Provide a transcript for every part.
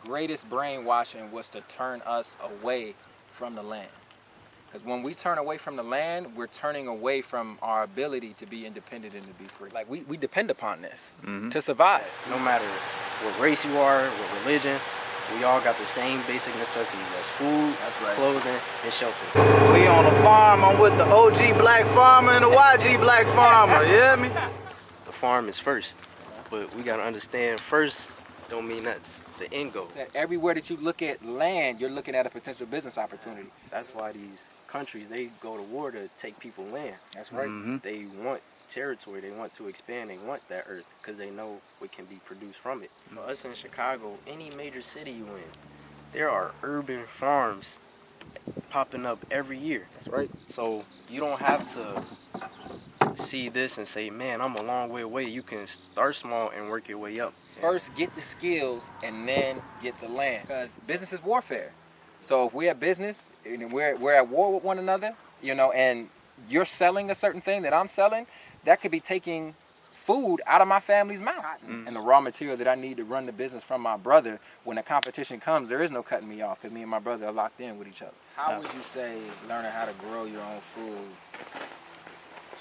greatest brainwashing was to turn us away from the land. Because when we turn away from the land, we're turning away from our ability to be independent and to be free. Like we depend upon this to survive. No matter what race you are, what religion, we all got the same basic necessities as food, clothing, and shelter. We on a farm. I'm with the OG black farmer and the YG black farmer. You hear me? The farm is first, but we gotta understand first don't mean that's the end goal. Everywhere that you look at land, you're looking at a potential business opportunity. That's why these countries, they go to war to take people land. That's right. They want territory, they want to expand, they want that earth because they know what can be produced from it. For us in Chicago, any major city you in, there are urban farms popping up every year. That's right. So you don't have to see this and say, man, I'm a long way away. You can start small and work your way up. First get the skills and then get the land. Because business is warfare. So if we're at business and we're at war with one another, you know, and you're selling a certain thing that I'm selling, that could be taking food out of my family's mouth. And the raw material that I need to run the business from my brother, when the competition comes, there is no cutting me off because me and my brother are locked in with each other. How would you say learning how to grow your own food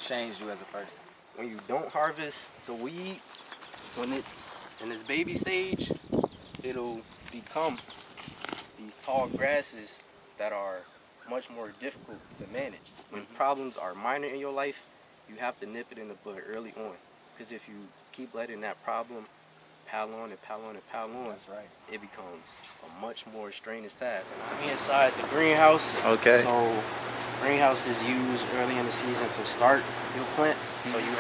changed you as a person? When you don't harvest the weed, when it's in its baby stage, it'll become these tall grasses that are much more difficult to manage. When problems are minor in your life, you have to nip it in the bud early on. Because if you keep letting that problem pile on and pile on and pile on, it becomes a much more strenuous task. We inside the greenhouse. Okay. So greenhouse is used early in the season to start your plants. So you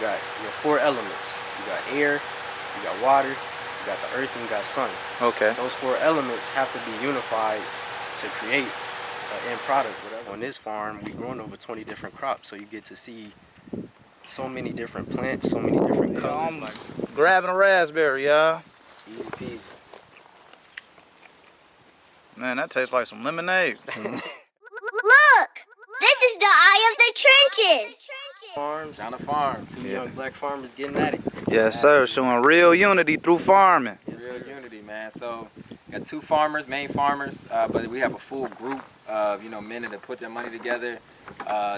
got your 4 elements. You got air, you got water, you got the earth, and you got sun. Okay. Those 4 elements have to be unified to create an end product. Whatever. On this farm, we've grown over 20 different crops, so you get to see so many different plants, so many different colors. I'm grabbing a raspberry, y'all. Easy peasy. Man, that tastes like some lemonade. Look! This is the eye of the trenches! Farms. Down the farm. 2 young black farmers getting at it. Yes, sir. Showing real unity through farming. Real unity, man. So, got 2 farmers, main farmers, but we have a full group of men that put their money together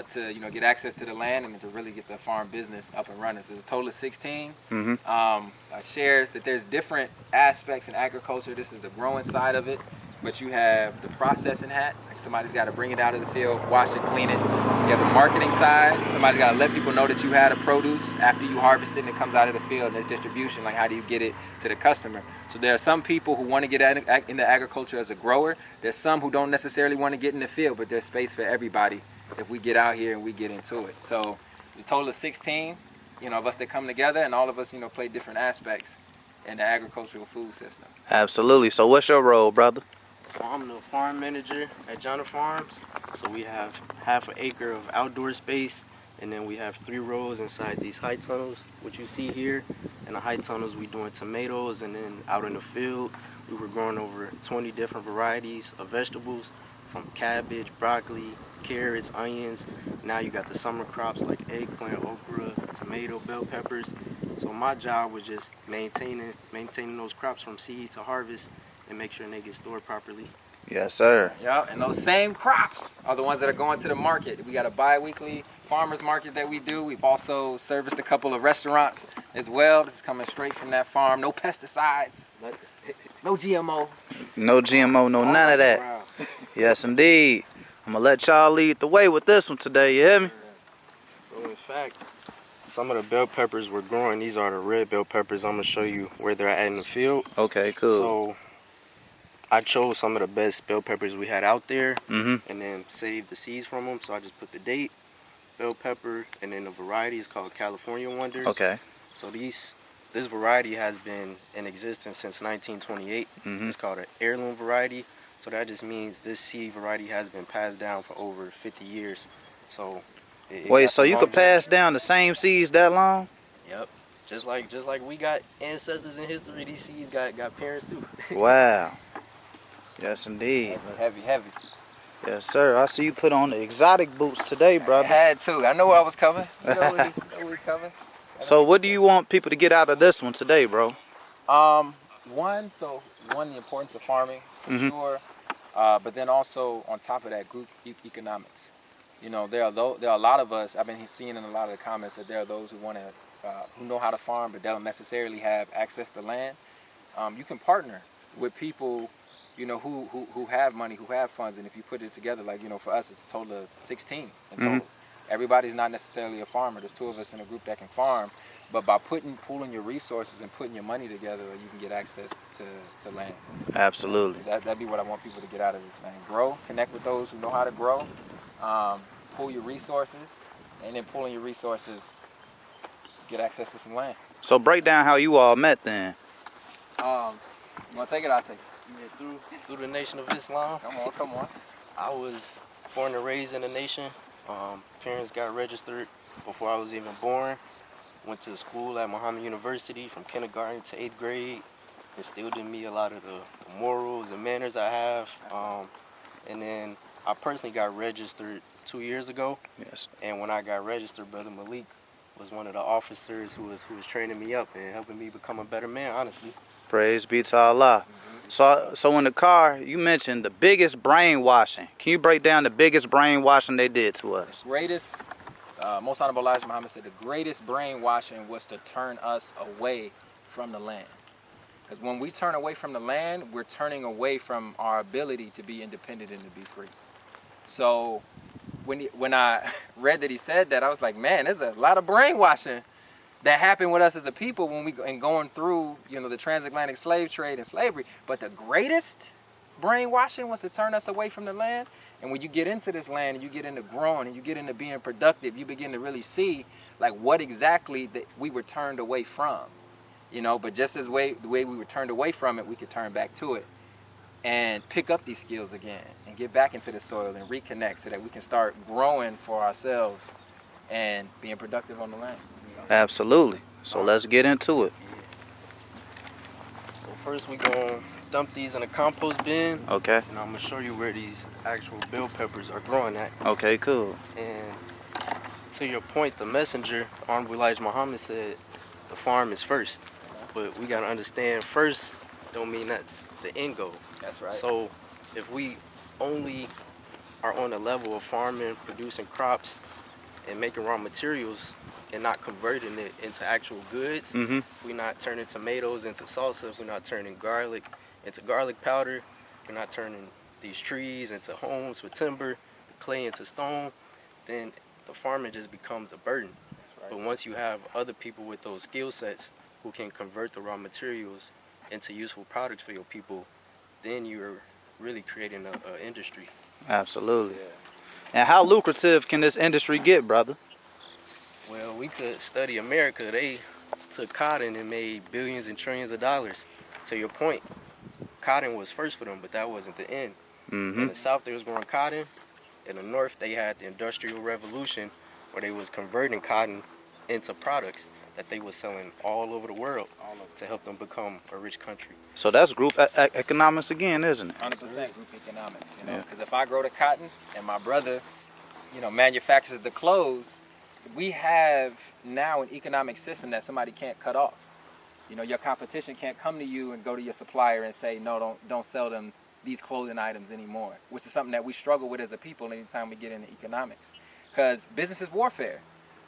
to get access to the land and to really get the farm business up and running. So it's a total of 16. I shared that there's different aspects in agriculture. This is the growing side of it, but you have the processing hat. Like somebody's got to bring it out of the field, wash it, clean it. You have the marketing side. Somebody's got to let people know that you had a produce after you harvest it and it comes out of the field. And there's distribution, like how do you get it to the customer? So there are some people who want to get into agriculture as a grower. There's some who don't necessarily want to get in the field, but there's space for everybody if we get out here and we get into it. So the total of 16, of us that come together, and all of us, play different aspects in the agricultural food system. Absolutely. So what's your role, brother? So I'm the farm manager at Jonah Farms. So we have half an acre of outdoor space, and then we have 3 rows inside these high tunnels, which you see here. In the high tunnels, we're doing tomatoes, and then out in the field, we were growing over 20 different varieties of vegetables, from cabbage, broccoli, carrots, onions. Now you got the summer crops like eggplant, okra, tomato, bell peppers. So my job was just maintaining those crops from seed to harvest and make sure they get stored properly. Yes, sir. Yeah, and those same crops are the ones that are going to the market. We got a bi-weekly farmers market that we do. We've also serviced a couple of restaurants as well. This is coming straight from that farm. No pesticides, no GMO. No GMO, no none of that. Wow. Yes, indeed. I'm going to let y'all lead the way with this one today, you hear me? So in fact, some of the bell peppers we're growing, these are the red bell peppers. I'm going to show you where they're at in the field. Okay, cool. So I chose some of the best bell peppers we had out there and then saved the seeds from them. So I just put the date, bell pepper, and then the variety is called California Wonder. Okay. So this variety has been in existence since 1928. It's called an heirloom variety. So that just means this seed variety has been passed down for over 50 years. So wait, so you could pass down the same seeds that long? Yep. Just like we got ancestors in history, these seeds got parents too. Wow. Yes, indeed. Heavy. Yes, sir. I see you put on the exotic boots today, brother. I had to. I know where I was coming. You know where we were coming. So what do you want people to get out of this one today, bro? One, so one, the importance of farming for sure, but then also on top of that, group economics. You know, there are a lot of us. I've been seeing in a lot of the comments that there are those who want to, who know how to farm, but don't necessarily have access to land. You can partner with people, you know, who have money, who have funds, and if you put it together, like, you know, for us, it's a total of 16 in total. Everybody's not necessarily a farmer. There's 2 of us in a group that can farm, but by pooling your resources and putting your money together, you can get access to land. Absolutely. That'd be what I want people to get out of this, man. Grow, connect with those who know how to grow, pool your resources, and then pooling your resources, get access to some land. So break down how you all met then. You want to take it? I'll take it. Yeah, through the Nation of Islam. Come on. I was born and raised in the nation. Parents got registered before I was even born. Went to school at Muhammad University from kindergarten to 8th grade. Instilled in me a lot of the morals and manners I have. And then I personally got registered 2 years ago. Yes. And when I got registered, Brother Malik was one of the officers who was training me up and helping me become a better man, honestly. Praise be to Allah. So in the car, you mentioned the biggest brainwashing. Can you break down the biggest brainwashing they did to us? Greatest, Most Honorable Elijah Muhammad said the greatest brainwashing was to turn us away from the land. Because when we turn away from the land, we're turning away from our ability to be independent and to be free. So when I read that he said that, I was like, man, there's a lot of brainwashing that happened with us as a people when going through, you know, the transatlantic slave trade and slavery. But the greatest brainwashing was to turn us away from the land. And when you get into this land and you get into growing and you get into being productive, you begin to really see like what exactly that we were turned away from. You know, but just the way we were turned away from it, we could turn back to it and pick up these skills again and get back into the soil and reconnect so that we can start growing for ourselves and being productive on the land. Absolutely. So let's get into it. So first we gonna dump these in a compost bin. Okay. And I'm gonna show you where these actual bell peppers are growing at. Okay, cool. And to your point, the messenger, Honorable Elijah Muhammad, said the farm is first. But we gotta understand, first don't mean that's the end goal. That's right. So if we only are on the level of farming, producing crops, and making raw materials, and not converting it into actual goods, if we're not turning tomatoes into salsa, if we're not turning garlic into garlic powder, we're not turning these trees into homes for timber, clay into stone, then the farming just becomes a burden. Right. But once you have other people with those skill sets who can convert the raw materials into useful products for your people, then you're really creating an industry. Absolutely. Yeah. And how lucrative can this industry get, brother? Well, we could study America. They took cotton and made billions and trillions of dollars. To your point, cotton was first for them, but that wasn't the end. In the South, they was growing cotton. In the North, they had the Industrial Revolution, where they was converting cotton into products that they was selling all over the world to help them become a rich country. So that's group economics again, isn't it? 100% group economics, you know, because if I grow the cotton and my brother, you know, manufactures the clothes, we have now an economic system that somebody can't cut off. You know, your competition can't come to you and go to your supplier and say, no, don't sell them these clothing items anymore, which is something that we struggle with as a people anytime we get into economics. Because business is warfare.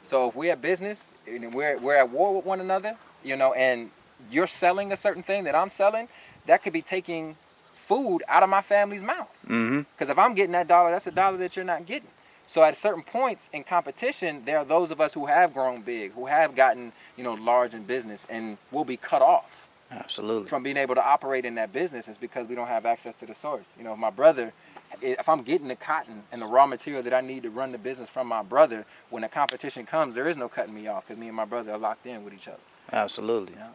So if we're at business and we're at war with one another, you know, and you're selling a certain thing that I'm selling, that could be taking food out of my family's mouth. Because if I'm getting that dollar, that's a dollar that you're not getting. So at certain points in competition, there are those of us who have grown big, who have gotten, you know, large in business, and will be cut off. Absolutely. From being able to operate in that business. Is because we don't have access to the source. You know, if my brother, if I'm getting the cotton and the raw material that I need to run the business from my brother, when the competition comes, there is no cutting me off because me and my brother are locked in with each other. Absolutely. Yeah.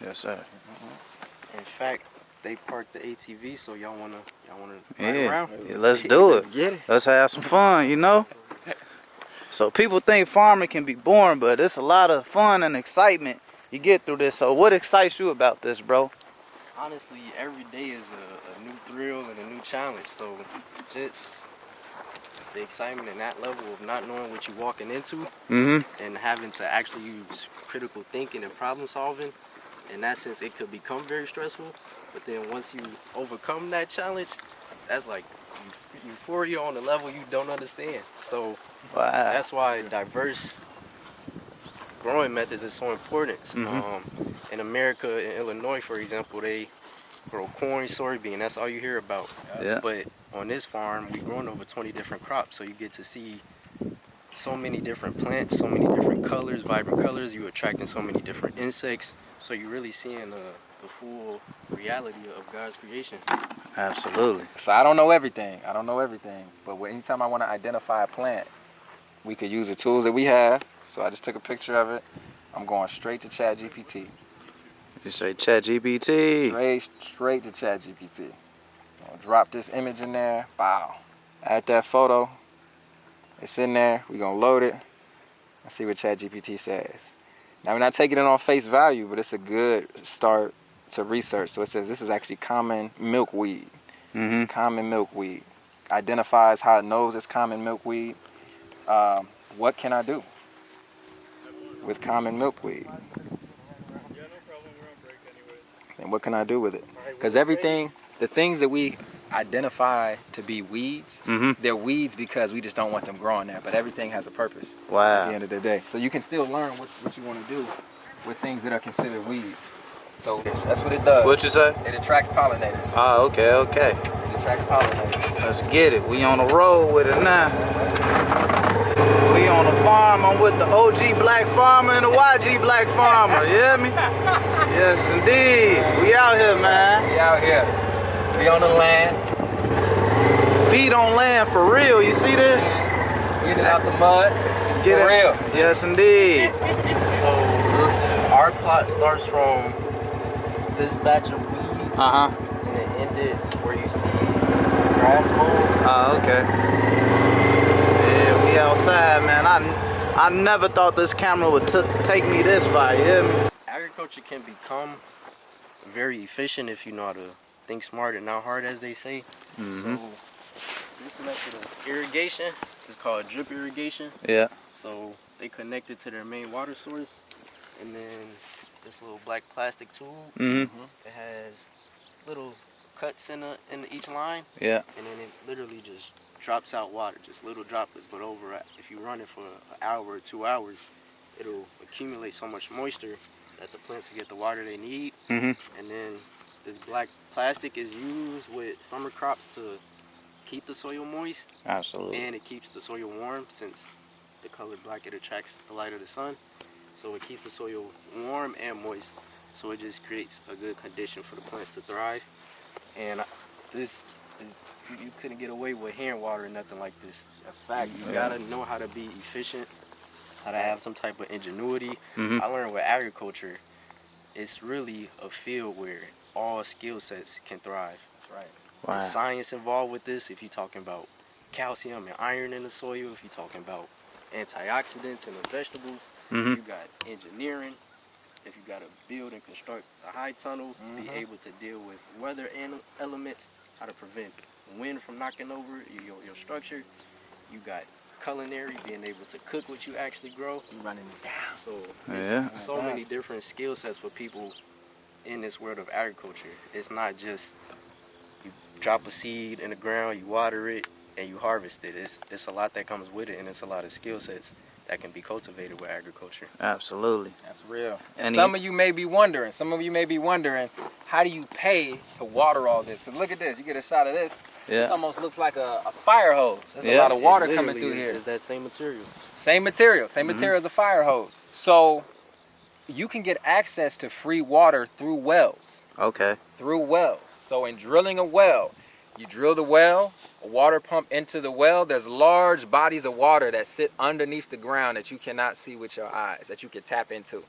Yes, sir. In fact, they parked the ATV, so y'all wanna ride around? Yeah, let's do it. Let's get it. Let's have some fun, you know? So people think farming can be boring, but it's a lot of fun and excitement you get through this. So what excites you about this, bro? Honestly, every day is a new thrill and a new challenge. So just the excitement and that level of not knowing what you're walking into and having to actually use critical thinking and problem solving in that sense, it could become very stressful. But then once you overcome that challenge, that's like euphoria on a level you don't understand. So Wow. that's why diverse growing methods is so important. In America, in Illinois, for example, they grow corn, soybean. That's all you hear about. Yeah. But on this farm, we growing over 20 different crops, so you get to see so many different plants, so many different colors, vibrant colors. You attracting so many different insects, so you're really seeing the full reality of God's creation. Absolutely. So I don't know everything. But anytime I want to identify a plant, we could use the tools that we have. So I just took a picture of it. I'm going straight to ChatGPT. You say ChatGPT. Straight to ChatGPT. I'll drop this image in there. Wow. Add that photo. It's in there. We're going to load it and see what ChatGPT says. Now, we're not taking it on face value, but it's a good start to research. So it says this is actually common milkweed. Common milkweed. Identifies how it knows it's common milkweed. What can I do with common milkweed? And what can I do with it? Because everything, the things that we identify to be weeds, they're weeds because we just don't want them growing there. But everything has a purpose at Wow. the end of the day. So you can still learn what you want to do with things that are considered weeds. So that's what it does. What you say? It attracts pollinators. Oh, okay. It attracts pollinators. Let's get it. We on the road with it now. We on the farm. I'm with the OG black farmer and the YG black farmer. You hear me? Yes, indeed. We out here, man. We out here. We on the land. Feet on land for real. You see this? Get it out the mud. Get for it? real. Yes, indeed. So our plot starts from this batch of weeds, and it ended where you see grass mold. Oh, okay. Yeah, we outside, man. I never thought this camera would take me this far. You hear me? Agriculture can become very efficient if you know how to think smart and not hard, as they say. So this method of irrigation is called drip irrigation. Yeah. So they connect it to their main water source, and then this little black plastic tube. It has little cuts in each line. Yeah. And then it literally just drops out water, just little droplets. But if you run it for an hour or 2 hours, it'll accumulate so much moisture that the plants will get the water they need. And then this black plastic is used with summer crops to keep the soil moist. Absolutely. And it keeps the soil warm, since the color black, it attracts the light of the sun. So it keeps the soil warm and moist. So it just creates a good condition for the plants to thrive. And you couldn't get away with hand water or nothing like this. That's fact. You gotta know how to be efficient, how to have some type of ingenuity. I learned with agriculture, it's really a field where all skill sets can thrive. That's right. Wow. There's science involved with this. If you're talking about calcium and iron in the soil, if you're talking about antioxidants in the vegetables, you got engineering. If you got to build and construct a high tunnel, be able to deal with weather elements, how to prevent wind from knocking over your structure. You got culinary, being able to cook what you actually grow. You running it down. So Yeah. so many different skill sets for people in this world of agriculture. It's not just you drop a seed in the ground, you water it, and you harvest it. It's a lot that comes with it, and it's a lot of skill sets that can be cultivated with agriculture. Absolutely. That's real. And some of you may be wondering, how do you pay to water all this? Because look at this, you get a shot of this. Yeah. This almost looks like a fire hose. There's a Yeah. lot of water It coming literally through here. It's that same material. Same material as a fire hose. So you can get access to free water through wells. Okay. So in drilling a well, you drill the well, a water pump into the well. There's large bodies of water that sit underneath the ground that you cannot see with your eyes, that you can tap into.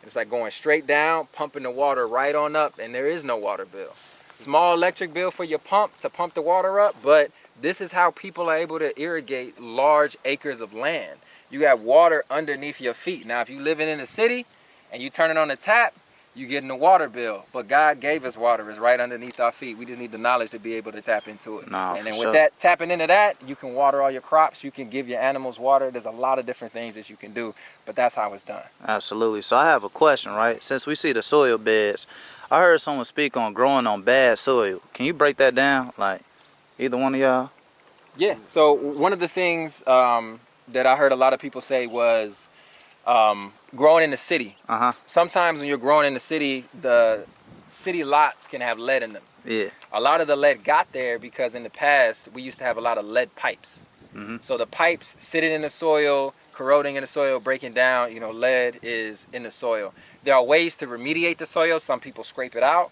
It's like going straight down, pumping the water right on up, and there is no water bill. Small electric bill for your pump to pump the water up, but this is how people are able to irrigate large acres of land. You got water underneath your feet. Now, if you living in a city and you turn it on the tap, you getting the water bill. But God gave us water. It's right underneath our feet. We just need the knowledge to be able to tap into it. Nah, and then for with sure. that, tapping into that, you can water all your crops. You can give your animals water. There's a lot of different things that you can do. But that's how it's done. Absolutely. So I have a question, right? Since we see the soil beds, I heard someone speak on growing on bad soil. Can you break that down? Like, either one of y'all? Yeah. So one of the things that I heard a lot of people say was growing in the city. Sometimes when you're growing in the city lots can have lead in them. Yeah. A lot of the lead got there because in the past we used to have a lot of lead pipes. So the pipes sitting in the soil, corroding in the soil, breaking down, lead is in the soil. There are ways to remediate the soil. Some people scrape it out,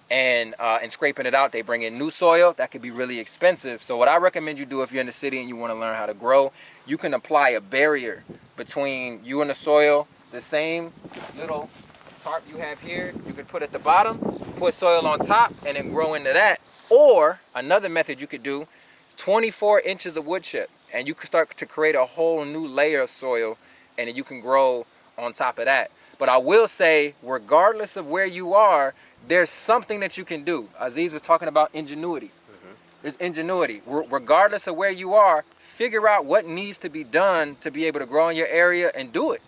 and scraping it out, they bring in new soil. That could be really expensive. So what I recommend you do if you're in the city and you want to learn how to grow, you can apply a barrier between you and the soil. The same little tarp you have here, you could put at the bottom, put soil on top, and then grow into that. Or another method you could do, 24 inches of wood chip, and you can start to create a whole new layer of soil, and then you can grow on top of that. But I will say, regardless of where you are, there's something that you can do. Aziz was talking about ingenuity. There's ingenuity. Regardless of where you are, figure out what needs to be done to be able to grow in your area and do it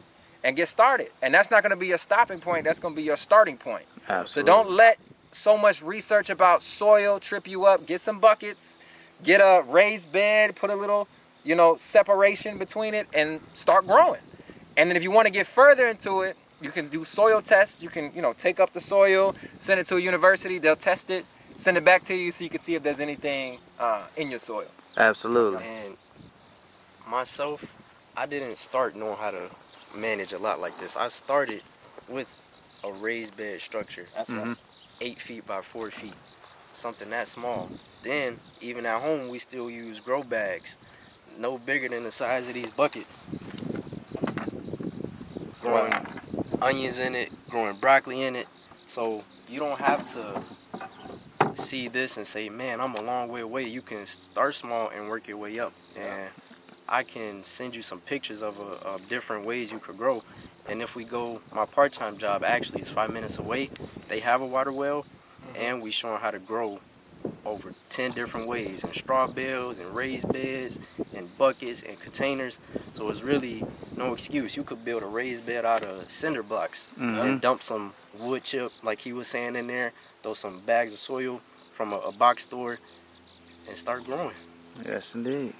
and get started. And that's not going to be your stopping point. That's going to be your starting point. Absolutely. So don't let so much research about soil trip you up. Get some buckets, get a raised bed, put a little, separation between it, and start growing. And then if you want to get further into it, you can do soil tests. You can, take up the soil, send it to a university. They'll test it, send it back to you so you can see if there's anything in your soil. Absolutely. And myself, I didn't start knowing how to manage a lot like this. I started with a raised bed structure. That's right. 8 feet by 4 feet. Something that small. Then, even at home, we still use grow bags. No bigger than the size of these buckets. Growing onions in it, growing broccoli in it. So you don't have to see this and say, man, I'm a long way away. You can start small and work your way up. And I can send you some pictures of different ways you could grow. And if we go, my part-time job actually is 5 minutes away. They have a water well, and we show them how to grow over 10 different ways, in straw bales, and raised beds, and buckets, and containers. So it's really no excuse. You could build a raised bed out of cinder blocks and dump some wood chip, like he was saying in there, throw some bags of soil from a box store, and start growing. Yes, indeed.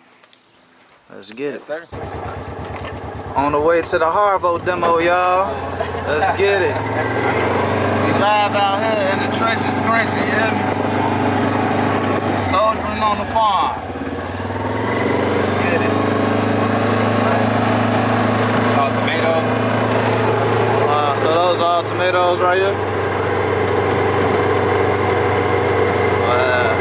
Let's get it. Yes, sir. On the way to the Harvo demo, y'all. Let's get it. We live out here in the trenches, scrunching, you hear me? Soldiering on the farm. Let's get it. Tomatoes. So those are all tomatoes right here? Wow.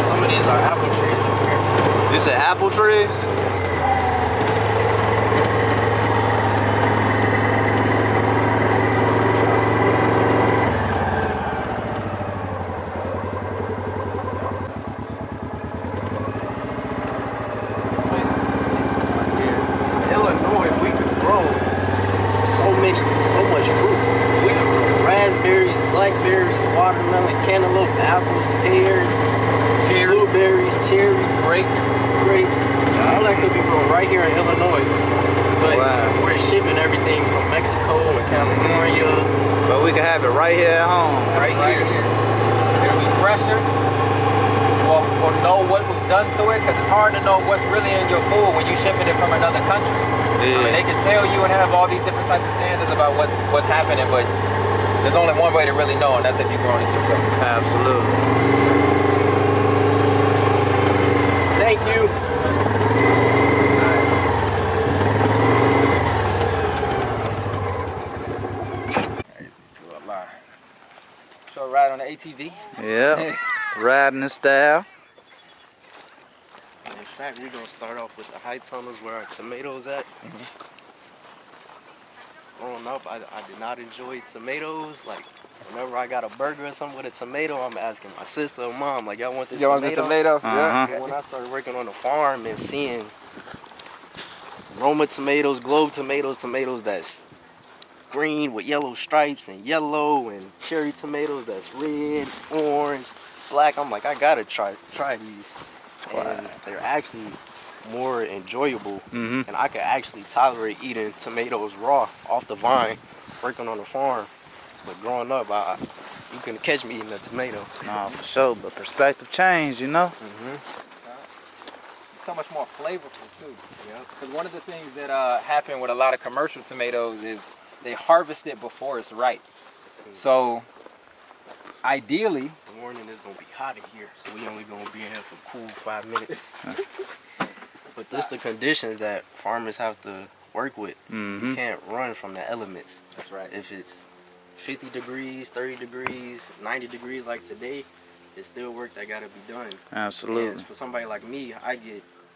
Some of these are apple trees over here. You said apple trees? Illinois, we could grow so much fruit. We could grow raspberries, blackberries, watermelon, cantaloupe, apples, pears, blueberries, cherries, grapes. All that could be grown right here in Illinois. But we're shipping everything from Mexico and California. But we can have it right here at home. Right here. It'll be fresher. We'll know what was done to it, because it's hard to know what's really in your food when you're shipping it from another country. Yeah. I mean, they can tell you and have all these different types of standards about what's happening, but there's only one way to really know, and that's if you're growing it yourself. Absolutely. Thank you. So ride on the ATV. Yeah. Riding in style. In fact, we're going to start off with the high tunnels where our tomatoes at. Growing up, I did not enjoy tomatoes. Like, Whenever I got a burger or something with a tomato, I'm asking my sister or mom, like, y'all want this You want tomato? this tomato? Uh-huh. And when I started working on the farm and seeing Roma tomatoes, Globe tomatoes, tomatoes that's green with yellow stripes and yellow, and cherry tomatoes that's red, orange, black, I'm like, I gotta try these. And they're actually more enjoyable, Mm-hmm. and I could actually tolerate eating tomatoes raw off the vine, working on the farm. But growing up, you couldn't catch me eating a tomato. Nah, for sure. But perspective change, you know? Mm-hmm. So much more flavorful too. Yep. Because one of the things that happen with a lot of commercial tomatoes is they harvest it before it's ripe. So ideally, The morning is gonna be hot in here, so we only gonna be in here for a cool 5 minutes. But this the conditions that farmers have to work with. Mm-hmm. You can't run from the elements. that's right. If it's 50 degrees, 30 degrees, 90 degrees like today, it's still work that gotta be done. Absolutely. And for somebody like me, I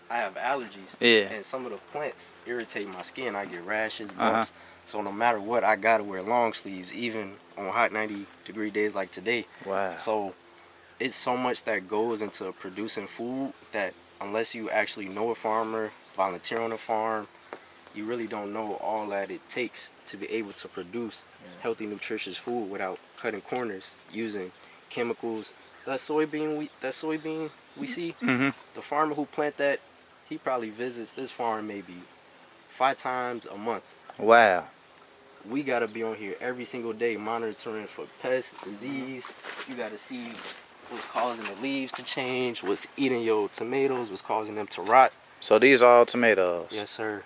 have allergies. Yeah. And some of the plants irritate my skin. I get rashes, bumps. So no matter what, I gotta wear long sleeves, even on hot 90-degree days like today. Wow. So it's so much that goes into producing food that unless you actually know a farmer, volunteer on a farm, you really don't know all that it takes to be able to produce healthy, nutritious food without cutting corners, using chemicals. That soybean we see, Mm-hmm. the farmer who plant that, he probably visits this farm maybe 5 times a month. Wow. We gotta be on here every single day monitoring for pests, disease. You gotta see what's causing the leaves to change, what's eating your tomatoes, what's causing them to rot. So these are all tomatoes. Yes, sir.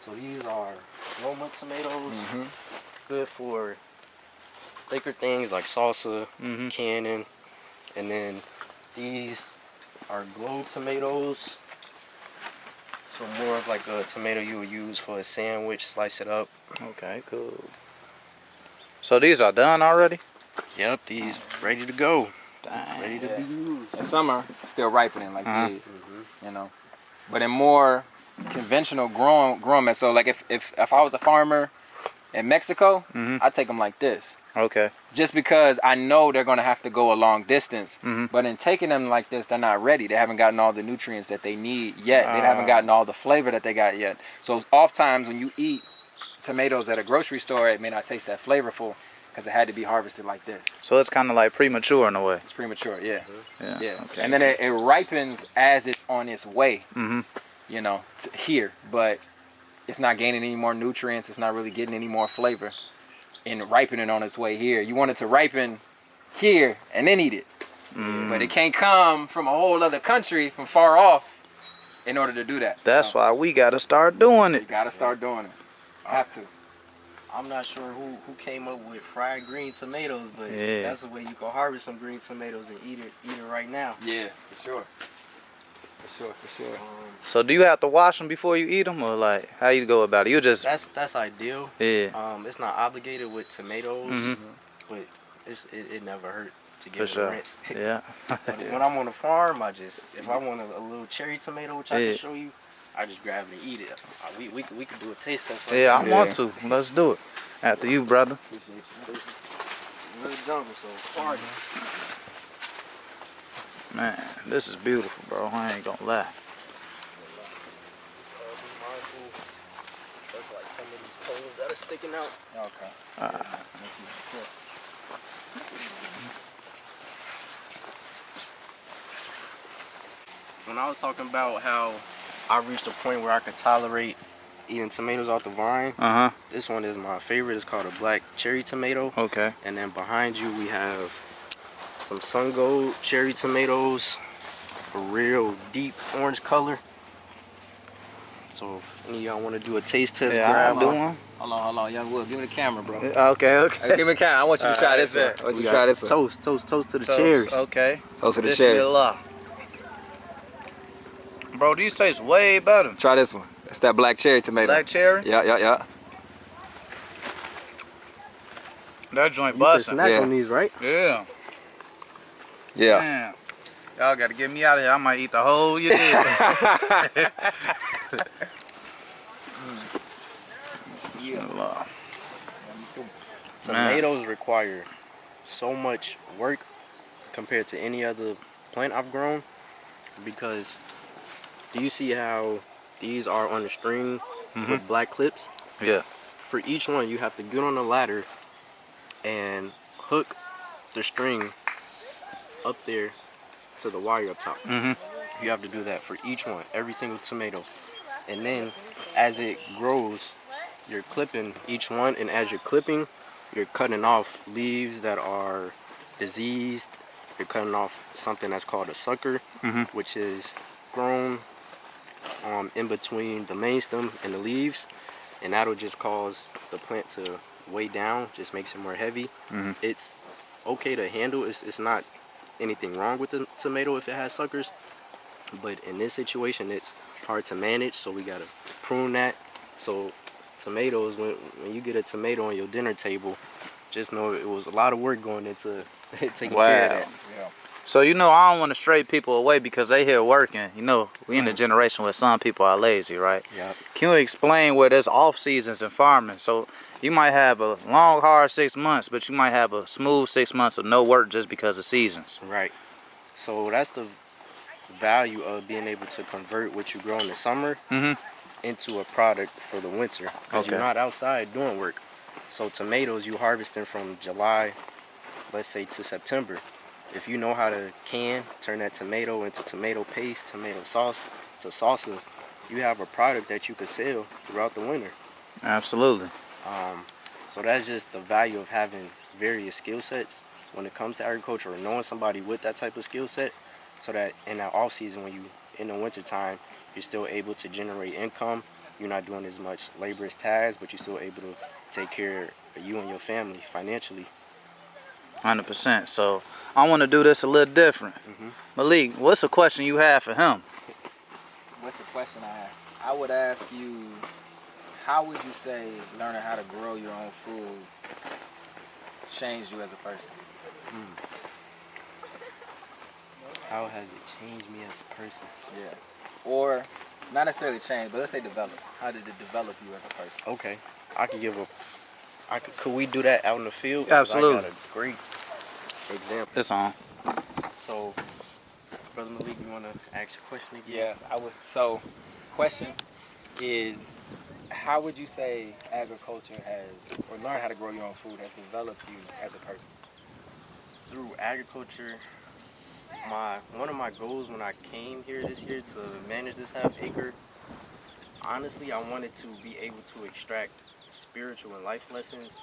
So these are Roma tomatoes, Mm-hmm. good for thicker things like salsa, Mm-hmm. canning, and then these are Globe tomatoes. So more of like a tomato you would use for a sandwich, slice it up. Okay, cool. So these are done already? Yep, these ready to go, Dang. ready to be used. In summer, still ripening like Uh-huh. these, you know. But in more conventional growing methods, so like if I was a farmer in Mexico, Mhm. I'd take them like this. Okay. Just because I know they're gonna have to go a long distance. Mhm. But in taking them like this, they're not ready. They haven't gotten all the nutrients that they need yet. They Ah. haven't gotten all the flavor that they got yet. So oftentimes when you eat tomatoes at a grocery store, it may not taste that flavorful because it had to be harvested like this. So it's kind of like premature in a way. It's premature, yeah. Yeah. Yeah. Okay. And then it ripens as it's on its way, Mm-hmm. you know, here. But it's not gaining any more nutrients. It's not really getting any more flavor in ripening on its way here. You want it to ripen here and then eat it. But it can't come from a whole other country from far off in order to do that. That's why we gotta start doing You it. gotta start doing it. Have to. I'm not sure who came up with fried green tomatoes, but Yeah. that's the way you can harvest some green tomatoes and eat it right now. Yeah, for sure. For sure. So do you have to wash them before you eat them, or like how you go about it? You just That's ideal. yeah. It's not obligated with tomatoes, Mhm. but it never hurt to For give it sure. a rinse. Yeah. When I'm on the farm, if I want a little cherry tomato, which I Yeah. can show you, I just grab it and eat it. We could do a taste test. Yeah, I now. want to. Let's do it. After you, brother. Appreciate you. This is real jungle, so pardon. Man, this is beautiful, bro. I ain't gonna lie. Be mindful of like some of these poles that are sticking out. Okay. When I was talking about how I reached a point where I could tolerate eating tomatoes off the vine, Uh huh. this one is my favorite. It's called a black cherry tomato. Okay. And then behind you we have some sun gold cherry tomatoes, a real deep orange color. So if any of y'all want to do a taste test, Yeah, grab I'll do one. Hold on, young Will. Give me the camera, bro. Okay. Okay. Give me the camera. I want you to try this one. I want you to try this one. Toast to the cherries. Okay. Toast to the cherry. Bismillah. Bro, these taste way better. Try this one. It's that black cherry tomato. Black cherry. Yeah. That joint You can busting. snack Yeah. on these, right? Yeah. Yeah. Man. Y'all gotta get me out of here. I might eat the whole year. Bismillah. Tomatoes require so much work compared to any other plant I've grown, because do you see how these are on a string with black clips? Yeah. For each one, you have to get on the ladder and hook the string up there to the wire up top. You have to do that for each one, every single tomato. And then as it grows, you're clipping each one, and as you're clipping, you're cutting off leaves that are diseased. You're cutting off something that's called a sucker, which is grown in between the main stem and the leaves, and that'll just cause the plant to weigh down, just makes it more heavy. It's okay to handle. It's not anything wrong with the tomato if it has suckers, but in this situation it's hard to manage, so we gotta prune that. So tomatoes, when you get a tomato on your dinner table, just know it was a lot of work going into taking care of that. Yeah. So, you know, I don't want to stray people away because they here working. You know, we in a generation where some people are lazy, right? Yeah. Can you explain where there's off seasons in farming? So you might have a long, hard 6 months, but you might have a smooth 6 months of no work just because of seasons. Right. So that's the value of being able to convert what you grow in the summer into a product for the winter, because you're not outside doing work. So tomatoes, you harvesting from July, let's say, to September. If you know how to turn that tomato into tomato paste, tomato sauce, to salsa, you have a product that you could sell throughout the winter. Absolutely. So that's just the value of having various skill sets when it comes to agriculture, or knowing somebody with that type of skill set, so that in that off season, when you in the winter time, you're still able to generate income. You're not doing as much laborious tasks, but you're still able to take care of you and your family financially. 100%. So I want to do this a little different. Malik, what's the question you have for him? What's the question I have? I would ask you, how would you say learning how to grow your own food changed you as a person? How has it changed me as a person? Yeah. Or not necessarily change, but let's say develop. How did it develop you as a person? Okay, could we do that out in the field? 'Cause Absolutely. I got a great example. It's on. So, Brother Malik, you want to ask your question again? Yes, I would. So, question is, how would you say agriculture has, or learn how to grow your own food, has developed you as a person? Through agriculture, one of my goals when I came here this year to manage this half-acre, honestly, I wanted to be able to extract spiritual and life lessons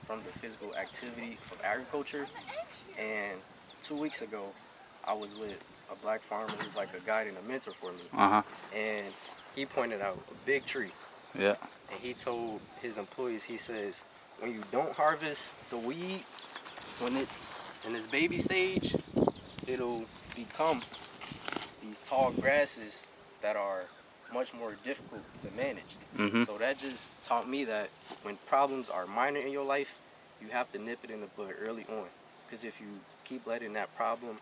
from the physical activity of agriculture. And 2 weeks ago, I was with a black farmer who's like a guide and a mentor for me. And he pointed out a big tree. Yeah. And he told his employees, he says, when you don't harvest the weed, when it's in its baby stage, it'll become these tall grasses that are much more difficult to manage. So that just taught me that when problems are minor in your life, you have to nip it in the bud early on. Because if you keep letting that problem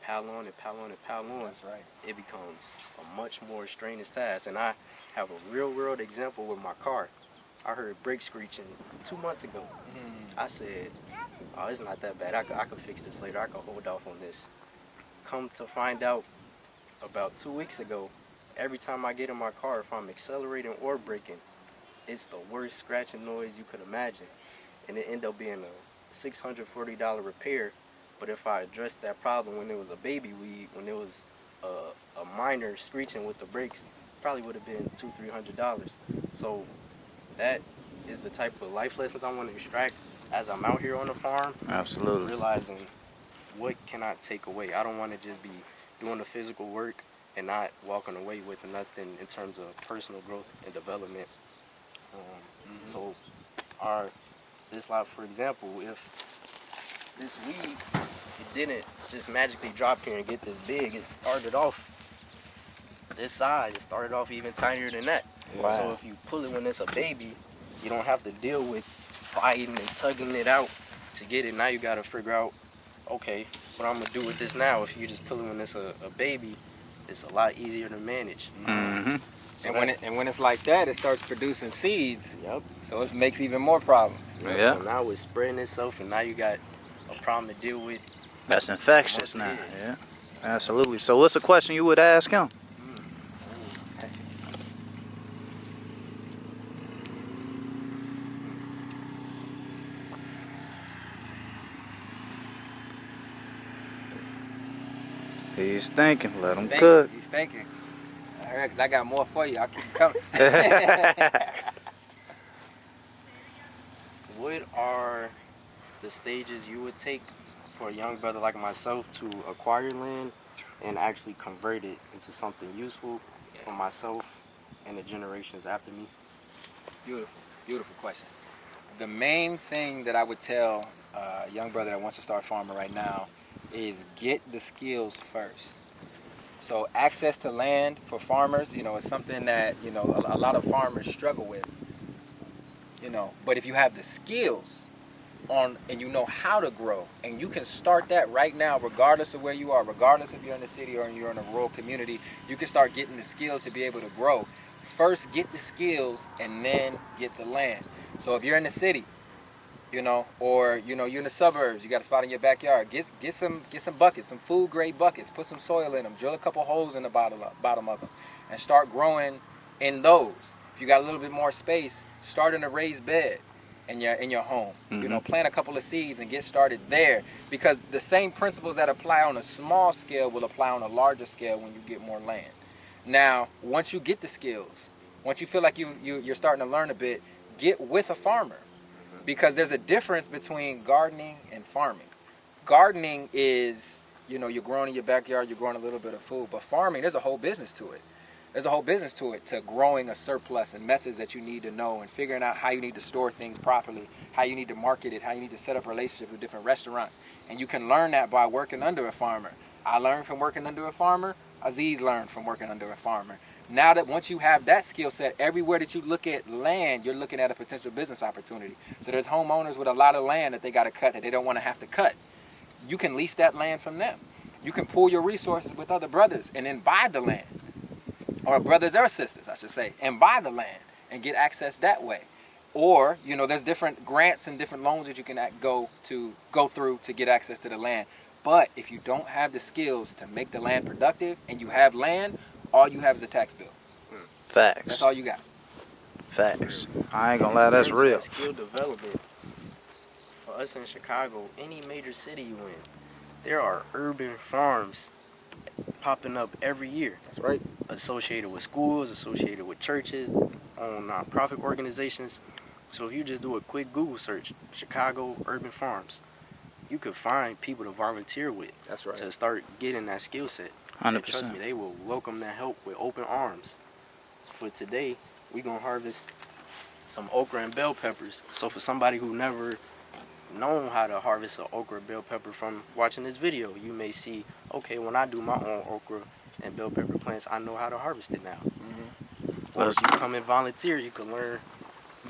pile on and pile on and pile on, That's right. it becomes a much more strenuous task. And I have a real world example with my car. I heard brakes screeching 2 months ago. I said, oh, it's not that bad. I could fix this later. I could hold off on this. Come to find out, about 2 weeks ago, every time I get in my car, if I'm accelerating or braking, it's the worst scratching noise you could imagine. And it ended up being a $640 repair. But if I addressed that problem when it was a baby weed, when it was a minor screeching with the brakes, probably would have been $200-300. So that is the type of life lessons I want to extract as I'm out here on the farm. Absolutely. Realizing what can I take away. I don't want to just be doing the physical work and not walking away with nothing in terms of personal growth and development. So this lot, for example, if this weed, it didn't just magically drop here and get this big. It started off this size. It started off even tinier than that. Wow. So if you pull it when it's a baby, you don't have to deal with fighting and tugging it out to get it. Now you got to figure out, okay, what I'm going to do with this now. If you just pull it when it's a baby, it's a lot easier to manage. So And when it's like that, it starts producing seeds. Yep. So it makes even more problems. Yeah. So now it's spreading itself, and now you got a problem to deal with. That's infectious now. Yeah, absolutely. So what's the question you would ask him? He's thinking. Let him cook. He's thinking. All right, because I got more for you. I'll keep coming. What are the stages you would take for a young brother like myself to acquire land and actually convert it into something useful for myself and the generations after me? Beautiful, beautiful question. The main thing that I would tell a young brother that wants to start farming right now is get the skills first. So access to land for farmers, is something that, a lot of farmers struggle with, but if you have the skills and you know how to grow, and you can start that right now, regardless of where you are, regardless if you're in the city or you're in a rural community, you can start getting the skills to be able to grow. First get the skills and then get the land. So if you're in the city, or you're in the suburbs, you got a spot in your backyard, get some buckets, some food grade buckets, put some soil in them, drill a couple holes in the bottom of them, and start growing in those. If you got a little bit more space, start in a raised bed in your home. Plant a couple of seeds and get started there, because the same principles that apply on a small scale will apply on a larger scale when you get more land. Now, once you get the skills, once you feel like you're starting to learn a bit, get with a farmer. Because there's a difference between gardening and farming. Gardening is, you're growing in your backyard, you're growing a little bit of food. But farming, there's a whole business to it. There's a whole business to it, to growing a surplus and methods that you need to know, and figuring out how you need to store things properly, how you need to market it, how you need to set up relationships with different restaurants. And you can learn that by working under a farmer. I learned from working under a farmer. Aziz learned from working under a farmer. Now that once you have that skill set, everywhere that you look at land, you're looking at a potential business opportunity. So there's homeowners with a lot of land that they got to cut, that they don't want to have to cut. You can lease that land from them. You can pool your resources with other brothers and then buy the land. Or brothers or sisters, I should say, and buy the land and get access that way. Or, there's different grants and different loans that you can go through to get access to the land. But if you don't have the skills to make the land productive and you have land, all you have is a tax bill. Facts. That's all you got. Facts. I ain't gonna lie, that's real. Skill development. For us in Chicago, any major city you in, there are urban farms popping up every year. That's right. Associated with schools, associated with churches, on nonprofit organizations. So if you just do a quick Google search, Chicago urban farms, you could find people to volunteer with. That's right. To start getting that skill set. 100%. And trust me, they will welcome that help with open arms. For today, we're going to harvest some okra and bell peppers. So for somebody who never known how to harvest an okra bell pepper from watching this video, you may see, okay, when I do my own okra and bell pepper plants, I know how to harvest it now. Or if you come and volunteer, you can learn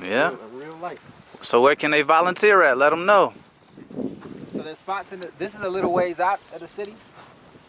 in real life. So where can they volunteer at? Let them know. So there's spots this is a little ways out of the city.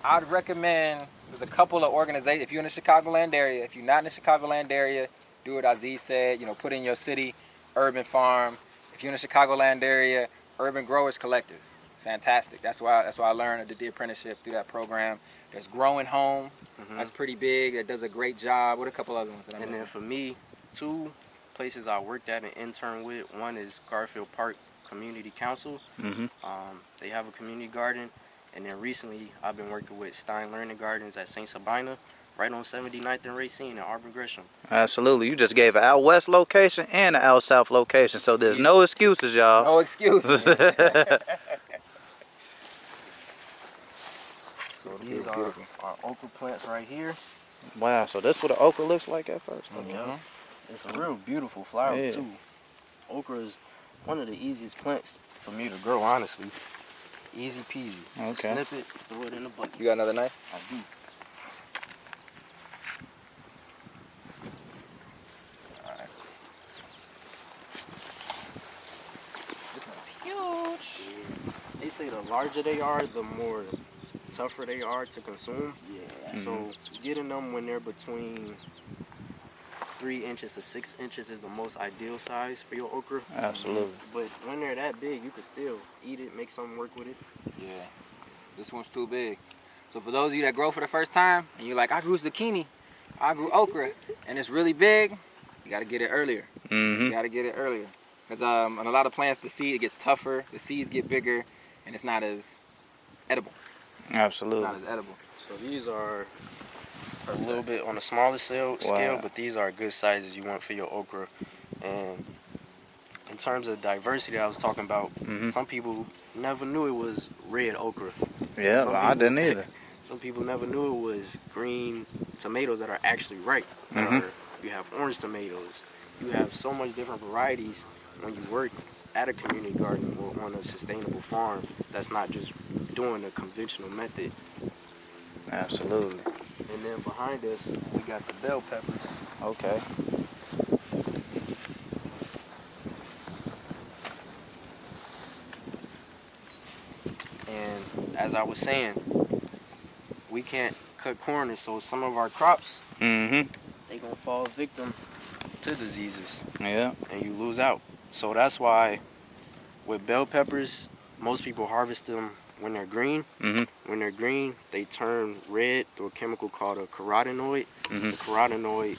I'd recommend, there's a couple of organizations. If you're in the Chicagoland area, if you're not in the Chicagoland area, do what Aziz said, put in your city, urban farm. If you're in the Chicagoland area, Urban Growers Collective. Fantastic. That's why I learned. I did the apprenticeship through that program. There's Growing Home. That's pretty big. It does a great job. What a couple other ones that And then for me, 2 places I worked at and interned with. One is Garfield Park Community Council. They have a community garden. And then recently, I've been working with Stein Learning Gardens at St. Sabina, right on 79th and Racine in Auburn Gresham. Absolutely. You just gave an out west location and an out south location, so there's no excuses, y'all. No excuses. So these are our okra plants right here. Wow, so that's what the okra looks like at first. It's a real beautiful flower too. Okra is one of the easiest plants for me to grow, honestly. Easy peasy. Okay. Snip it, throw it in the bucket. You got another knife? I do. Alright. This one's huge. Yeah. They say the larger they are, the more tougher they are to consume. Yeah. So getting them when they're between 3 inches to 6 inches is the most ideal size for your okra. Absolutely. But when they're that big, you can still eat it, make something work with it. Yeah, this one's too big. So for those of you that grow for the first time, and you're like, I grew zucchini, I grew okra, and it's really big, you gotta get it earlier. You gotta get it earlier. Because on a lot of plants, the seed, it gets tougher, the seeds get bigger, and it's not as edible. Absolutely. Not as edible. So these are a little bit on a smaller scale, but these are good sizes you want for your okra. And in terms of diversity I was talking about, some people never knew it was red okra. Yeah, I didn't either. Some people never knew it was green tomatoes that are actually ripe. You have orange tomatoes. You have so much different varieties when you work at a community garden or on a sustainable farm that's not just doing the conventional method. Absolutely. And then behind us, we got the bell peppers. Okay. And as I was saying, we can't cut corners, so some of our crops, they gonna fall victim to diseases. Yeah. And you lose out. So that's why with bell peppers, most people harvest them when they're green. When they're green, they turn red through a chemical called a carotenoid. The carotenoid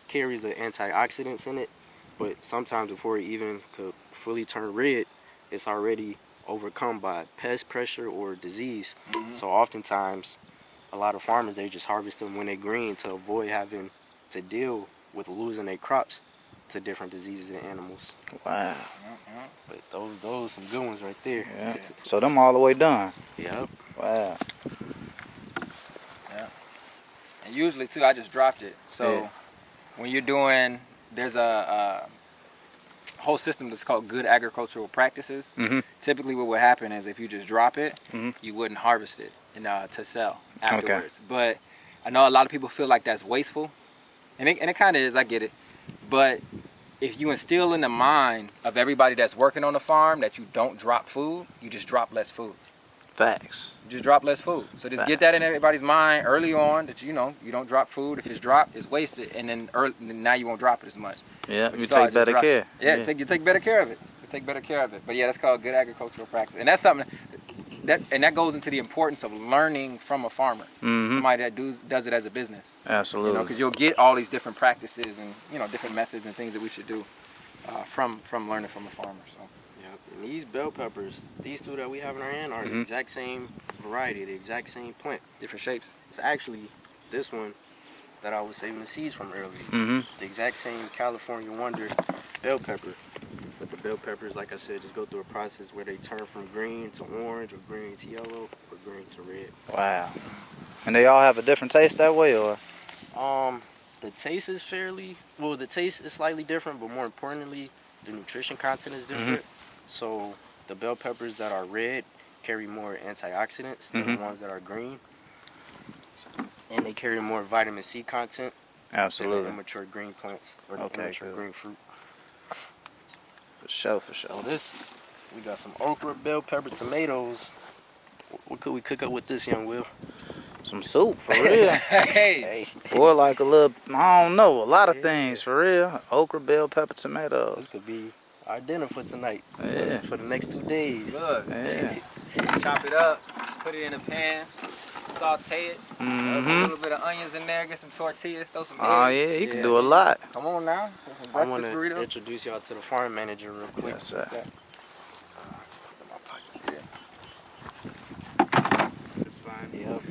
carries the antioxidants in it, but sometimes before it even could fully turn red, it's already overcome by pest pressure or disease. So oftentimes, a lot of farmers, they just harvest them when they're green to avoid having to deal with losing their crops to different diseases in animals. Wow. But those some good ones right there. Yeah. So them all the way done. Yep. Wow. Yeah. And usually too, I just dropped it. So when you're doing, there's a whole system that's called good agricultural practices. Typically what would happen is if you just drop it, you wouldn't harvest it to sell afterwards. But I know a lot of people feel like that's wasteful. And it kind of is, I get it. But if you instill in the mind of everybody that's working on the farm that you don't drop food, you just drop less food. Facts. You just drop less food. So just get that in everybody's mind early on that you don't drop food. If it's dropped, it's wasted, and then now you won't drop it as much. Yeah, But you take better care. Yeah, you take better care of it. You take better care of it. But yeah, that's called good agricultural practice, and that's something that goes into the importance of learning from a farmer, somebody that does it as a business. Absolutely. Because you'll get all these different practices and different methods and things that we should do from learning from a farmer. So. And these bell peppers, these two that we have in our hand, are the exact same variety, the exact same plant. Different shapes. It's actually this one that I was saving the seeds from earlier. The exact same California Wonder bell pepper. But the bell peppers, like I said, just go through a process where they turn from green to orange or green to yellow or green to red. Wow. And they all have a different taste that way, or? The taste is the taste is slightly different, but more importantly, the nutrition content is different. So the bell peppers that are red carry more antioxidants than the ones that are green. And they carry more vitamin C content Absolutely. than the immature green plants or the immature green fruit. For sure. So we got some okra, bell pepper, tomatoes. What could we cook up with this, young Will? Some soup, for real. Hey. Or like a little, I don't know, a lot of things, for real. Okra, bell pepper, tomatoes. This could be our dinner for tonight. Yeah. For the next 2 days. Look. Yeah. Chop it up, put it in a pan, saute it, put a little bit of onions in there, get some tortillas, throw some eggs. Oh yeah, you can do a lot. Come on now, some I want breakfast to burrito. introduce y'all to the farm manager real quick. Yes, sir. It's fine. Yep.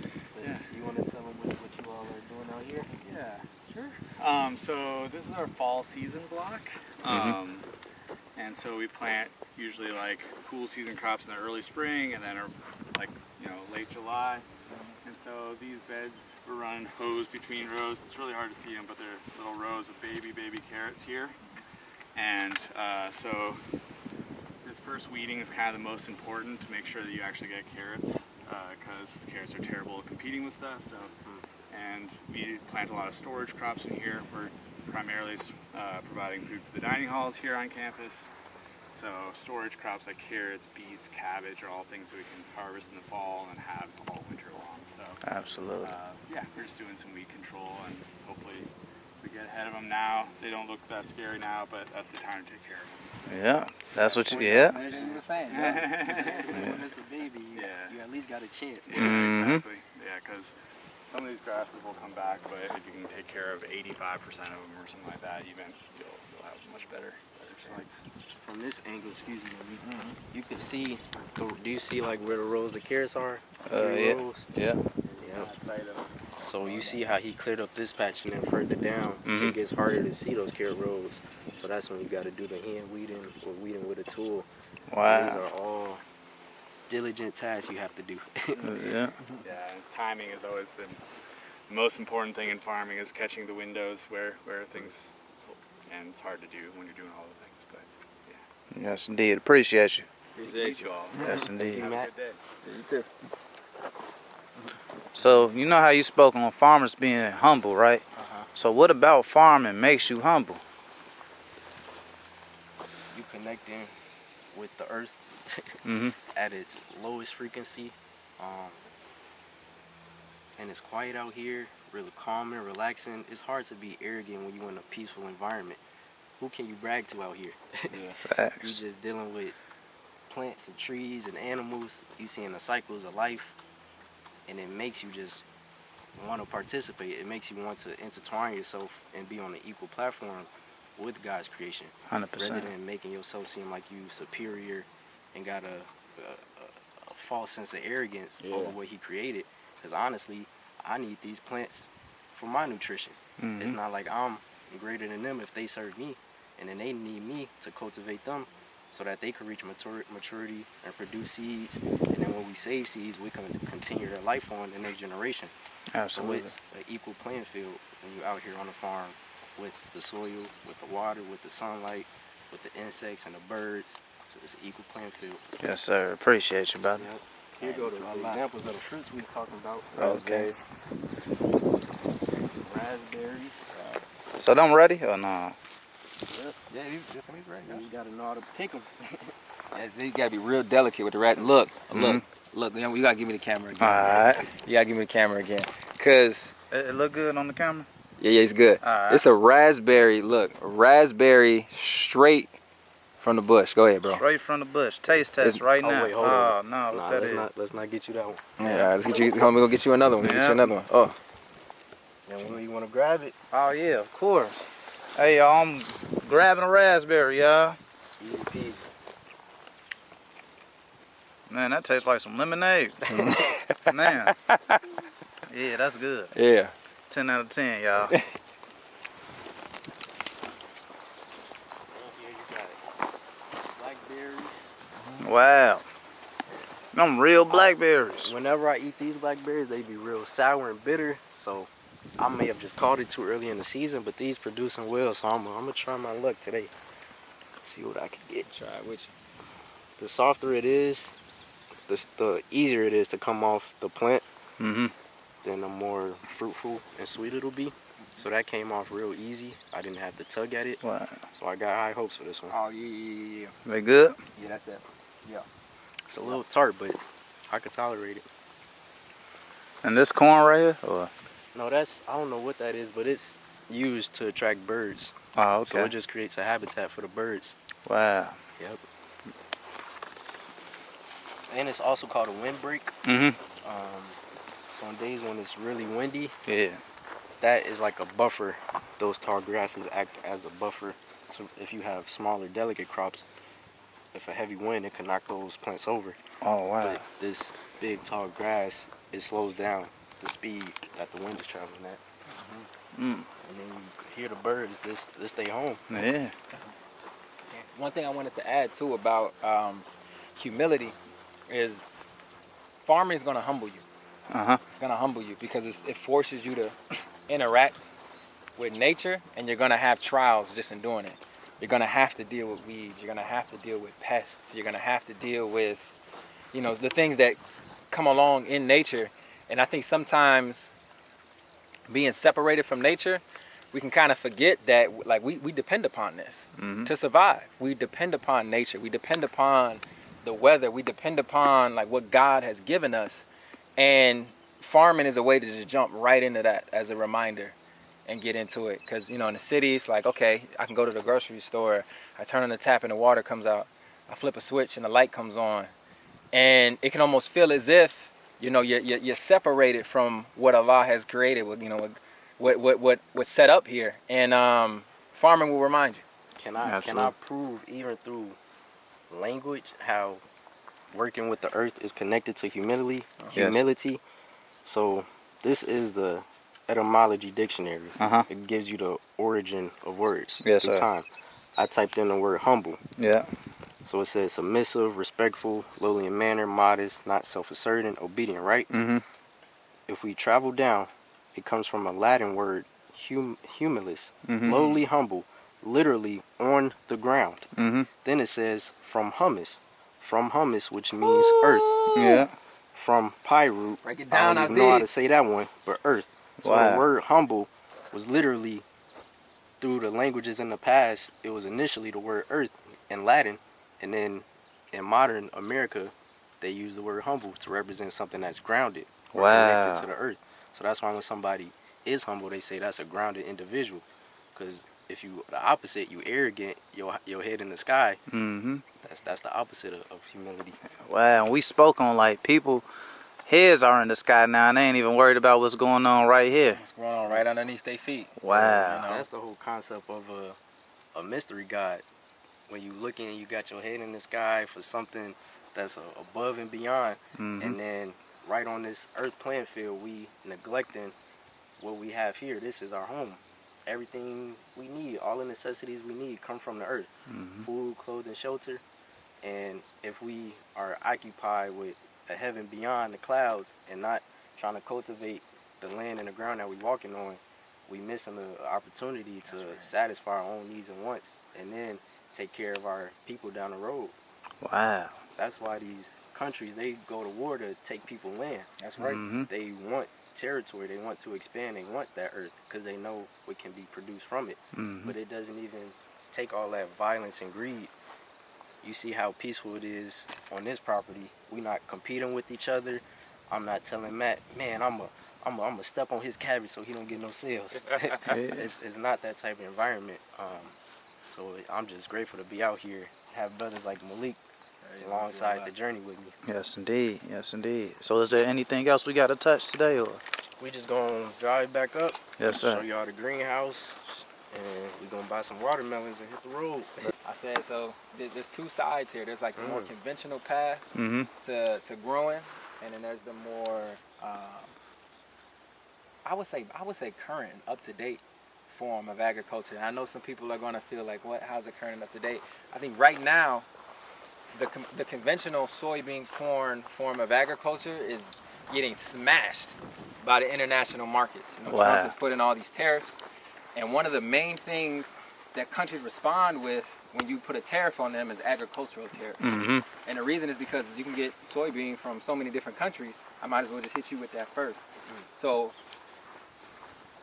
Yeah. You want to tell them what you all are doing out here? Yeah, sure. So this is our fall season block. And so we plant usually like cool season crops in the early spring and then like, late July. And so these beds, we're running hose between rows. It's really hard to see them, but they're little rows of baby carrots here. And so this first weeding is kind of the most important to make sure that you actually get carrots, because carrots are terrible at competing with stuff. So, and we plant a lot of storage crops in here. We're primarily providing food for the dining halls here on campus. So storage crops like carrots, beets, cabbage are all things that we can harvest in the fall and have all winter long. So Absolutely. yeah, we're just doing some weed control, and hopefully we get ahead of them now. They don't look that scary now, but that's the time to take care of them. Yeah, that's what you. Yeah. That's what you were saying. When it's a baby, Yeah. you at least got a chance. Exactly. Yeah, because some of these grasses will come back, but if you can take care of 85% of them or something like that, even you'll have much better chance. From this angle, excuse me, you can see. Do you see like where the rows of carrots are? Three Yeah. rows. Yeah. Yeah. So you see how he cleared up this patch, and then further down, it gets harder to see those carrot rows. So that's when you got to do the hand weeding or weeding with a tool. Wow. These are all diligent tasks you have to do. Yeah. Yeah, and timing is always the most important thing in farming, is catching the windows where things, and it's hard to do when you're doing all the things, but yeah. Yes, indeed. Appreciate you. Appreciate you all. Yes, indeed. Have a good day. You too. So you know how you spoke on farmers being humble, right? So what about farming makes you humble? You connecting with the earth Mhm. at its lowest frequency, and it's quiet out here, really calm and relaxing. It's hard to be arrogant when you're in a peaceful environment. Who can you brag to out here? You Facts. just dealing with plants and trees and animals. You seeing the cycles of life, and it makes you just want to participate. It makes you want to intertwine yourself and be on an equal platform with God's creation, 100%. rather than making yourself seem like you superior and got a false sense of arrogance over what He created. Because honestly, I need these plants for my nutrition. It's not like I'm greater than them if they serve me, and then they need me to cultivate them so that they can reach maturity and produce seeds. And then when we save seeds, we can continue their life on the next generation. Absolutely. So it's an equal playing field when you're out here on the farm with the soil, with the water, with the sunlight, with the insects and the birds. So it's an equal playing field. Yes, sir. Appreciate you, brother. Yep. Here go the examples of the fruits we was talking about. Okay. Raspberries. So them ready or nah? Yeah, these right And you gotta know how to pick them. You gotta be real delicate with the rat. Look. You gotta give me the camera again. All right. You gotta give me the camera again. Cause It look good on the camera? yeah, it's good. All right. It's a raspberry. Look, a raspberry straight from the bush. Go ahead, bro. Straight from the bush. Taste test It's- right Oh, now. wait, hold oh, on. no. Nah, What that let's is? not get you that one. Yeah, all right, let's get you. Homie, go get you another one. Get you Yeah. another one. Oh, And when you wanna grab it, Oh, yeah, of course. Hey, y'all, I'm grabbing a raspberry, y'all. easy peasy. Man, that tastes like some lemonade. Man. Yeah, that's good. yeah. 10 out of 10, y'all. Here you got it. Blackberries. Wow. Them real blackberries. Whenever I eat these blackberries, they be real sour and bitter. So I may have just called it too early in the season, but these producing well. So I'm gonna try my luck today. See what I can get. Try it with The softer it is, the easier it is to come off the plant. Mm-hmm. Then the more fruitful and sweet it'll be. So that came off real easy. I didn't have to tug at it. Wow. So I got high hopes for this one. Oh yeah. They good? Yeah, that's it. It's a little tart, but I could tolerate it. And this corn right here? Or? No, I don't know what that is, but it's used to attract birds. Oh, So okay. it just creates a habitat for the birds. Wow. Yep. And it's also called a windbreak. Mm-hmm. So on days when it's really windy, Yeah. that is like a buffer. Those tall grasses act as a buffer. So if you have smaller, delicate crops, if a heavy wind, it can knock those plants over. Oh, wow. But this big, tall grass, it slows down the speed that the wind is traveling at. Mm. And then you hear the birds, they stay home. Yeah. One thing I wanted to add too about humility is farming is gonna humble you. Uh-huh. It's gonna humble you because it forces you to interact with nature, and you're gonna have trials just in doing it. You're gonna have to deal with weeds. You're gonna have to deal with pests. You're gonna have to deal with, the things that come along in nature. And I think sometimes being separated from nature, we can kind of forget that like we depend upon this to survive. We depend upon nature. We depend upon the weather. We depend upon like what God has given us. And farming is a way to just jump right into that as a reminder. and get into it. Because, you know, in the city, it's like, okay, I can go to the grocery store, I turn on the tap and the water comes out, I flip a switch and the light comes on. And it can almost feel as if, you know, you're separated from what Allah has created, with, you know, what's set up here. And farming will remind you. Can I prove, even through language, how working with the earth is connected to humility? Yes. So this is the etymology dictionary. It gives you the origin of words. Yes, through sir. time. I typed in the word humble. Yeah. So it says submissive, respectful, lowly in manner, modest, not self-asserting, obedient, right? If we travel down, it comes from a Latin word, humilis, lowly, humble, literally on the ground. Then it says from humus, which means earth. Yeah. From pyroot, Break it I down, don't even know how to Aziz. say that one, but earth. So Wow. the word humble was literally, through the languages in the past, it was initially the word earth in Latin, and then in modern America, they use the word humble to represent something that's grounded or connected to the earth. So that's why when somebody is humble, they say that's a grounded individual. Because if you the opposite, you arrogant, your head in the sky. That's the opposite of humility. Wow. And we spoke on like people heads are in the sky now and they ain't even worried about what's going on right here. What's going on right underneath their feet. Wow. You know? That's the whole concept of a mystery God. When you looking and you got your head in the sky for something that's above and beyond, and then right on this earth playing field, we neglecting what we have here. This is our home. Everything we need, all the necessities we need, come from the earth. Food, clothing, shelter. And if we are occupied with a heaven beyond the clouds and not trying to cultivate the land and the ground that we're walking on, we missing the opportunity to satisfy our own needs and wants, and then take care of our people down the road. Wow. That's why these countries, they go to war to take people land. That's right. They want territory, they want to expand, they want that earth because they know what can be produced from it. But it doesn't even take all that violence and greed. You see how peaceful it is on this property. We're not competing with each other. I'm not telling Matt, man, I'm a step on his cabbage so he don't get no sales. It's not that type of environment. So I'm just grateful to be out here, have brothers like Malik alongside the journey with me. Yes, indeed. Yes, indeed. So is there anything else we got to touch today, or? We just gonna drive back up. Yes, Show sir. y'all the greenhouse, and we gonna buy some watermelons and hit the road. I said, so there's two sides here. There's like the more conventional path Mm-hmm. to growing, and then there's the more I would say current and up to date form of agriculture. And I know some people are gonna feel like, what? How's it current and up to date? I think right now, the conventional soybean corn form of agriculture is getting smashed by the international markets. You know, Wow. Trump has put in all these tariffs, and one of the main things that countries respond with when you put a tariff on them is agricultural tariffs. And the reason is because you can get soybean from so many different countries. I might as well just hit you with that first. So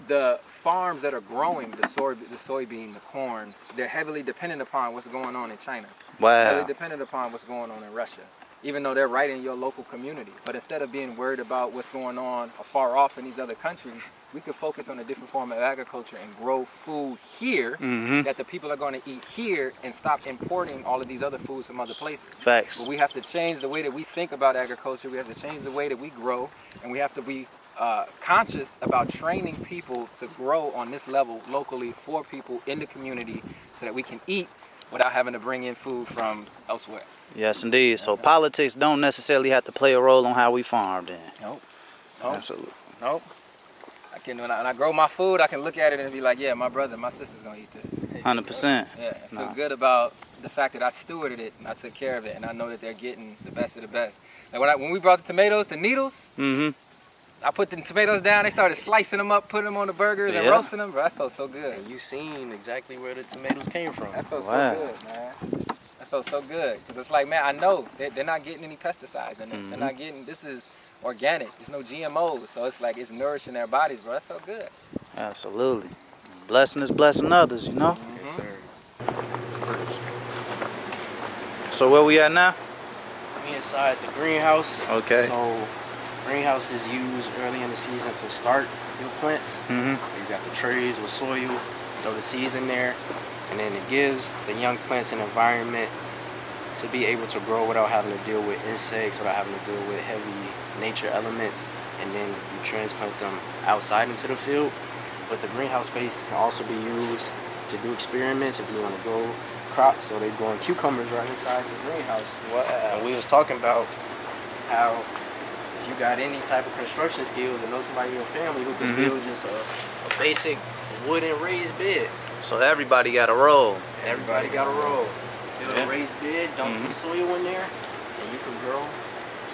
the farms that are growing the soybean, the corn, they're heavily dependent upon what's going on in China. Heavily Wow. dependent upon what's going on in Russia, even though they're right in your local community. But instead of being worried about what's going on afar off in these other countries, we could focus on a different form of agriculture and grow food here that the people are going to eat here, and stop importing all of these other foods from other places. Facts. But we have to change the way that we think about agriculture. We have to change the way that we grow, and we have to be conscious about training people to grow on this level locally for people in the community, so that we can eat without having to bring in food from elsewhere. Yes, indeed. So politics don't necessarily have to play a role on how we farm then. Nope. Absolutely. Nope. When I grow my food, I can look at it and be like, yeah, my brother, my sister's gonna eat this. 100%. Yeah, I feel good about the fact that I stewarded it and I took care of it, and I know that they're getting the best of the best. Like when we brought the tomatoes to Needles, I put the tomatoes down, they started slicing them up, putting them on the burgers and roasting them, bro. That felt so good. And you seen exactly where the tomatoes came from. That felt Wow. so good, man. That felt so good. Because it's like, man, I know they're not getting any pesticides in this. They're not getting, this is organic. There's no GMOs. So it's like, it's nourishing their bodies, bro. That felt good. Absolutely. Blessing is blessing others, you know? Yes, sir. So where we at now? We inside the greenhouse. Okay. So Greenhouse is used early in the season to start your plants. Mm-hmm. You got the trays with soil, throw the seeds in there, and then it gives the young plants an environment to be able to grow without having to deal with insects, without having to deal with heavy nature elements, and then you transplant them outside into the field. But the greenhouse space can also be used to do experiments if you want to grow crops. So they growing cucumbers right inside the greenhouse. Wow. And we was talking about how if you got any type of construction skills and know somebody in your family who can build just a basic wooden raised bed. So everybody got a role. Everybody got a role. Build a raised bed, dump some soil in there, and you can grow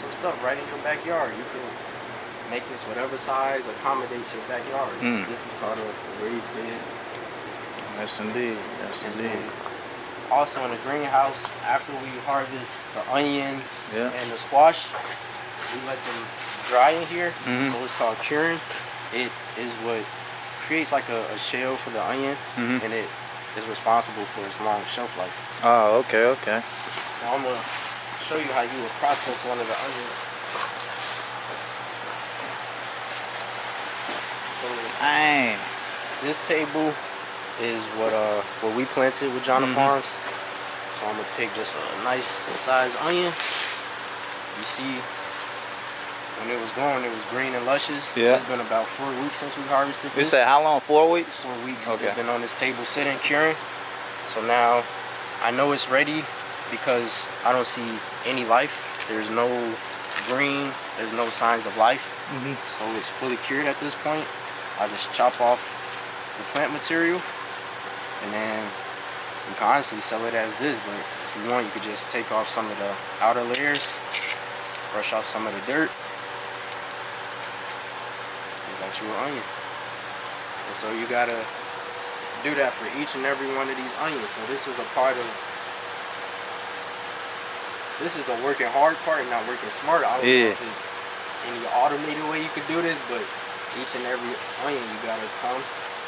some stuff right in your backyard. You can make this whatever size accommodates your backyard. This is called a raised bed. Yes, indeed. Yes, indeed. Also in the greenhouse, after we harvest the onions Yeah. and the squash, we let them dry in here. So it's called curing. It is what creates like a shell for the onion, and it is responsible for its long shelf life. Oh, okay, okay. Now I'm gonna show you how you would process one of the onions. Dang. This table is what we planted with Jonna Farms. So I'm gonna pick just a nice sized onion. You see, when it was growing, it was green and luscious. Yeah. It's been about 4 weeks since we harvested You this. said how long? 4 weeks? 4 weeks. Okay. It's been on this table sitting, curing. So now I know it's ready because I don't see any life. There's no green. There's no signs of life. So it's fully cured at this point. I just chop off the plant material, and then you can honestly sell it as this. But if you want, you could just take off some of the outer layers, brush off some of the dirt. You got you an onion. And so you gotta do that for each and every one of these onions. So this is a part of, this is the working hard part, not working smart. I don't know if it's any automated way you could do this, but each and every onion you gotta come,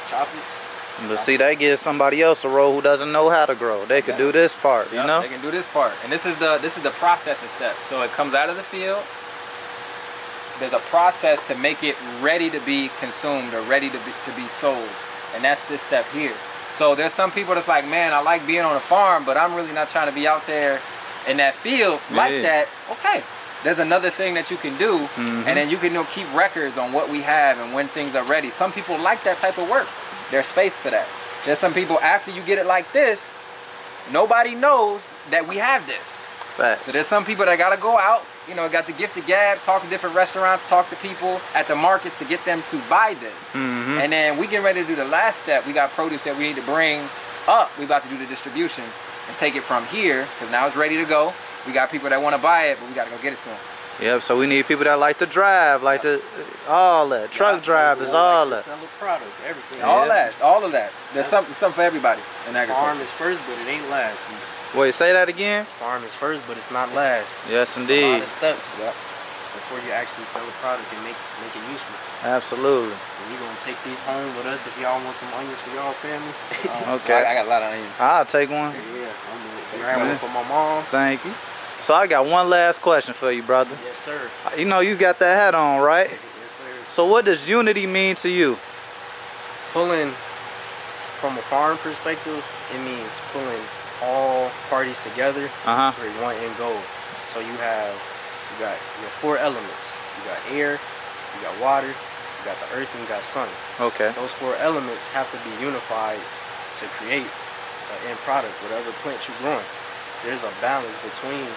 chop it. But see, they give somebody else a role who doesn't know how to grow. They could do this part, you know? They can do this part, and this is the processing step. So it comes out of the field. There's a process to make it ready to be consumed or ready to be sold, and that's this step here. So there's some people that's like, man, I like being on a farm, but I'm really not trying to be out there in that field like that. Okay, there's another thing that you can do, and then you can keep records on what we have and when things are ready. Some people like that type of work. There's space for that. There's some people, after you get it like this, nobody knows that we have this. Facts. So there's some people that gotta go out, got the gift of gab, talk to different restaurants, talk to people at the markets to get them to buy this. And then we get ready to do the last step. We got produce that we need to bring up. We about to do the distribution and take it from here, because now it's ready to go. We got people that want to buy it, but we gotta go get it to them. Yep, so we need people that like to drive, like to, all that. Truck drivers, all that. Sell a product, everything. All of that. There's something for everybody in agriculture. Farm is first, but it ain't last. Wait, say that again? Farm is first, but it's not last. Yes, It's indeed. a lot of steps before you actually sell a product and make it useful. Absolutely. So we're gonna take these home with us if y'all want some onions for y'all family. Okay. I got a lot of onions. I'll take one. Yeah, I'm gonna grab one for my mom. Thank you. So I got one last question for you, brother. Yes, sir. You know you got that hat on, right? Yes, sir. So what does unity mean to you? Pulling from a farm perspective, it means pulling all parties together for one end goal. So you got your 4 elements. You got air, you got water, you got the earth, and you got sun. Okay. Those 4 elements have to be unified to create an end product, whatever plant you're growing. There's a balance between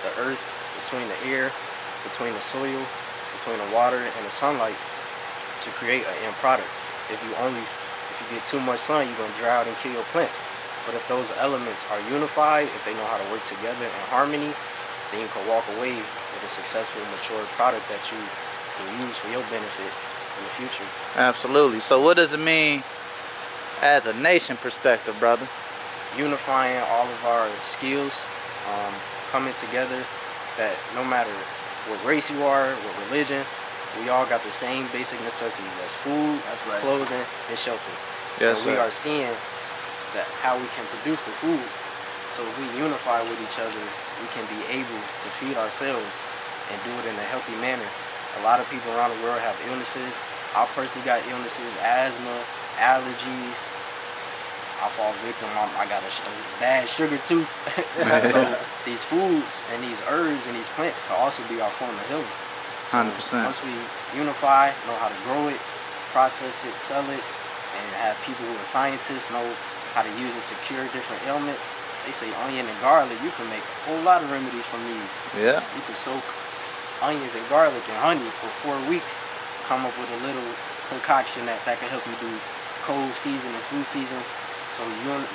the earth, between the air, between the soil, between the water and the sunlight to create an end product. If you get too much sun, you're gonna dry out and kill your plants. But if those elements are unified, if they know how to work together in harmony, then you can walk away with a successful, mature product that you can use for your benefit in the future. Absolutely. So what does it mean as a nation perspective, brother? Unifying all of our skills, coming together, that no matter what race you are, what religion, we all got the same basic necessities. That's food, clothing, and shelter. Yes, and we sir. are seeing that how we can produce the food. So if we unify with each other, we can be able to feed ourselves and do it in a healthy manner A lot of people around the world have illnesses. I personally got illnesses, asthma, allergies. I fall victim. I got a bad sugar tooth. So these foods and these herbs and these plants can also be our form of healing. So 100%. once we unify, know how to grow it, process it, sell it, and have people who are scientists know how to use it to cure different ailments. They say onion and garlic, you can make a whole lot of remedies from these. Yeah. You can soak onions and garlic and honey for 4 weeks, come up with a little concoction that can help you do cold season and flu season. So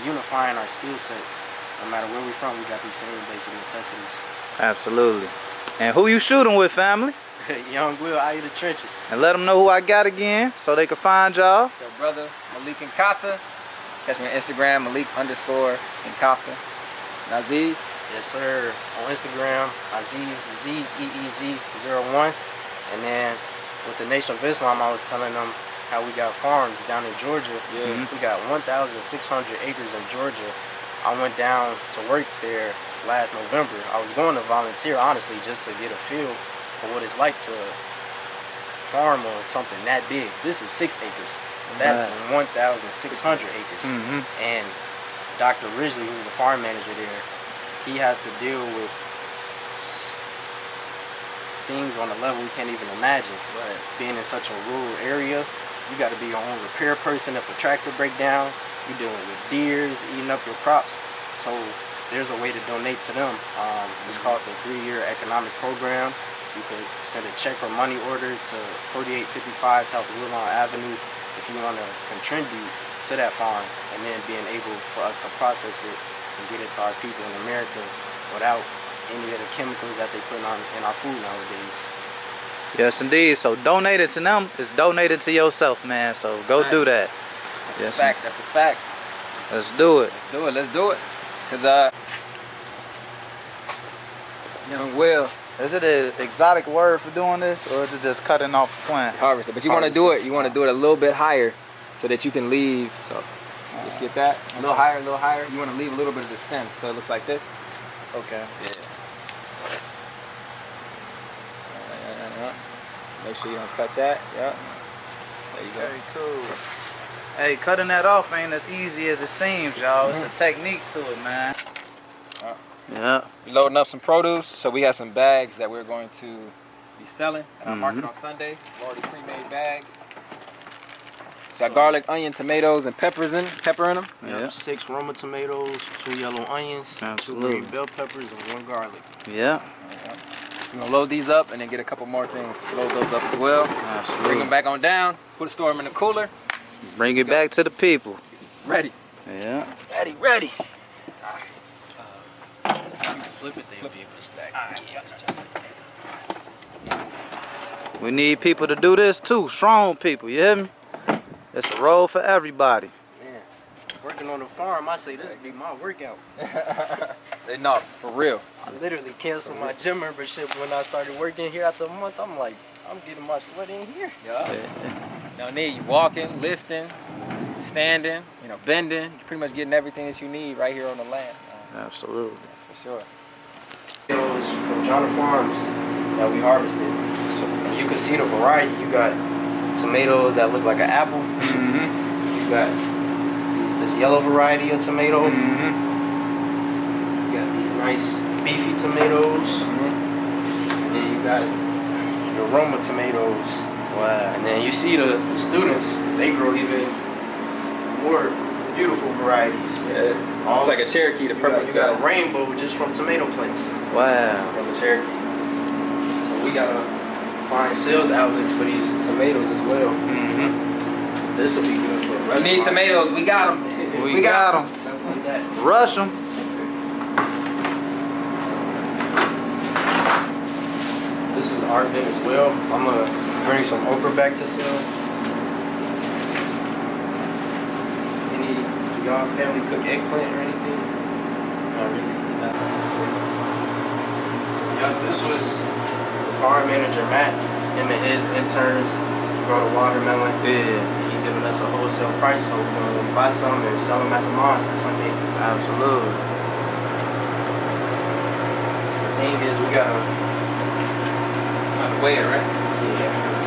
unifying our skill sets, no matter where we're from, we got these same basic necessities. Absolutely. And who you shooting with, family? Young Will, out of the trenches. And let them know who I got again so they can find y'all. So brother Malik Nkatha. Catch me on Instagram, Malik_Nkatha. Nazeez. Yes, sir. On Instagram, Aziz, ZEEZ01. And then with the Nation of Islam, I was telling them how we got farms down in Georgia. Yeah. We got 1,600 acres in Georgia. I went down to work there last November. I was going to volunteer, honestly, just to get a feel for what it's like to farm on something that big. This is 6 acres. That's 1,600 acres. And Dr. Ridgely, who's the farm manager there, he has to deal with things on a level we can't even imagine. Right. Being in such a rural area, you got to be your own repair person if a tractor break down. You're dealing with deers eating up your crops. So there's a way to donate to them. It's called the 3-year economic program. You could send a check or money order to 4855 South Woodlawn Avenue if you want to contribute to that farm, and then being able for us to process it and get it to our people in America without any of the chemicals that they put in our food nowadays. Yes, indeed. So donate it to them is donated to yourself, man. So go do that. That's a fact. That's a fact. Let's do it. Let's do it. Let's do it. Cause Young Will Is it an exotic word for doing this, or is it just cutting off the plant? harvested, but you want to do it. You want to do it a little bit higher, so that you can leave. So let's get that a little higher, a little higher. You want to leave a little bit of the stem, so it looks like this. Okay. Yeah. Make sure you don't cut that. Yeah. There you go. Very cool. Hey, cutting that off ain't as easy as it seems, y'all. It's a technique to it, man. Yeah. We're loading up some produce, so we have some bags that we're going to be selling at our market on Sunday. It's already pre-made bags. Got garlic, onion, tomatoes, and pepper in them. Yeah. 6 Roma tomatoes, 2 yellow onions, 2 Absolutely. green bell peppers, and 1 garlic. Yeah. We're gonna load these up and then get a couple more things. Load those up as well. Absolutely. Bring them back on down. Store them in the cooler. Bring it back to the people. Ready. Yeah. Ready. Flip it, they'll be able to stack. We need people to do this too. Strong people, you hear me? It's a role for everybody. Man, working on the farm, I say this would be my workout. No, for real. I literally canceled my gym membership when I started working here after a month. I'm like, I'm getting my sweat in here. Yeah. No need. You walking, lifting, standing, bending. You're pretty much getting everything that you need right here on the land. Absolutely. That's for sure. Tomatoes from Jonah Farms that we harvested. So you can see the variety. You got tomatoes that look like an apple. You got this yellow variety of tomato. You got these nice beefy tomatoes. And then you got your Roma tomatoes. Wow. And then you see the students, they grow even more beautiful varieties. Yeah. It's like a Cherokee, the purple. You got a rainbow just from tomato plants. Wow. From the Cherokee. So we gotta find sales outlets for these tomatoes as well. This will be good for a restaurant. We need tomatoes. We got them. We got them. Something like that. Rush them. This is our bin as well. I'm gonna bring some okra back to sell. Do y'all family cook eggplant or anything? Not really. Yeah, this was the farm manager Matt. Him and his interns grow the watermelon. Yeah. He giving us a wholesale price, so we're gonna buy some and sell them at the mosque this Sunday. Absolutely. The thing is, we gotta Weigh it, right? Yeah.